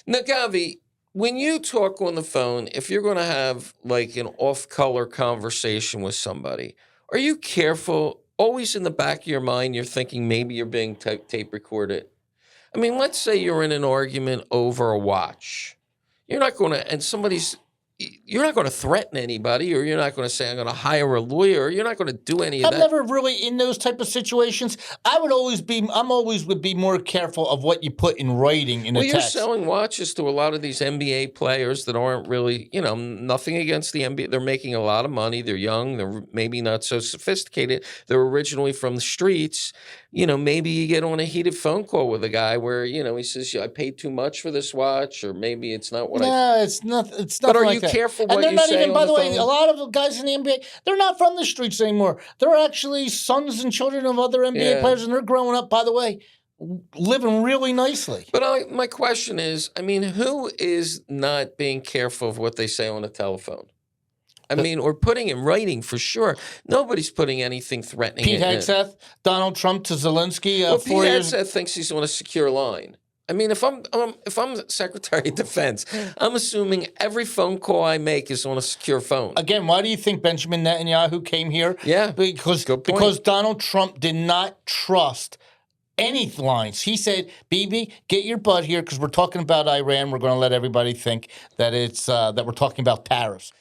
Now, Gavi, when you talk on the phone, if you're going to have like an off-color conversation with somebody, are you careful? Always in the back of your mind, you're thinking maybe you're being tape recorded. I mean, let's say you're in an argument over a watch. You're not going to, and you're not going to threaten anybody, or you're not going to say, I'm going to hire a lawyer. You're not going to do any of I'm that. never really in those type of situations. I'm always would be more careful of what you put in writing in a Well, you're text. selling watches to a lot of these NBA players that aren't really, nothing against the NBA. They're making a lot of money. They're young. They're maybe not so sophisticated. They're originally from the streets. Maybe you get on a heated phone call with a guy where, he says, I paid too much for this watch, or maybe it's not what No, it's not. It's not. But are like you that. careful And what they're you not say even. on By the the way, phone? a lot of guys in the NBA, they're not from the streets anymore. They're actually sons and children of other NBA Yeah. players, and they're growing up. By the way, living really nicely. But my question is, who is not being careful of what they say on the telephone? Or putting in writing for sure. Nobody's putting anything threatening. Pete Hegseth, Donald Trump to Zelensky. Well, 4 Pete years. Hegseth thinks he's on a secure line. If I'm Secretary of Defense, I'm assuming every phone call I make is on a secure phone. Again, why do you think Benjamin Netanyahu came here? Yeah, because Donald Trump did not trust any lines. He said, "Bibi, get your butt here because we're talking about Iran. We're going to let everybody think that it's that we're talking about tariffs."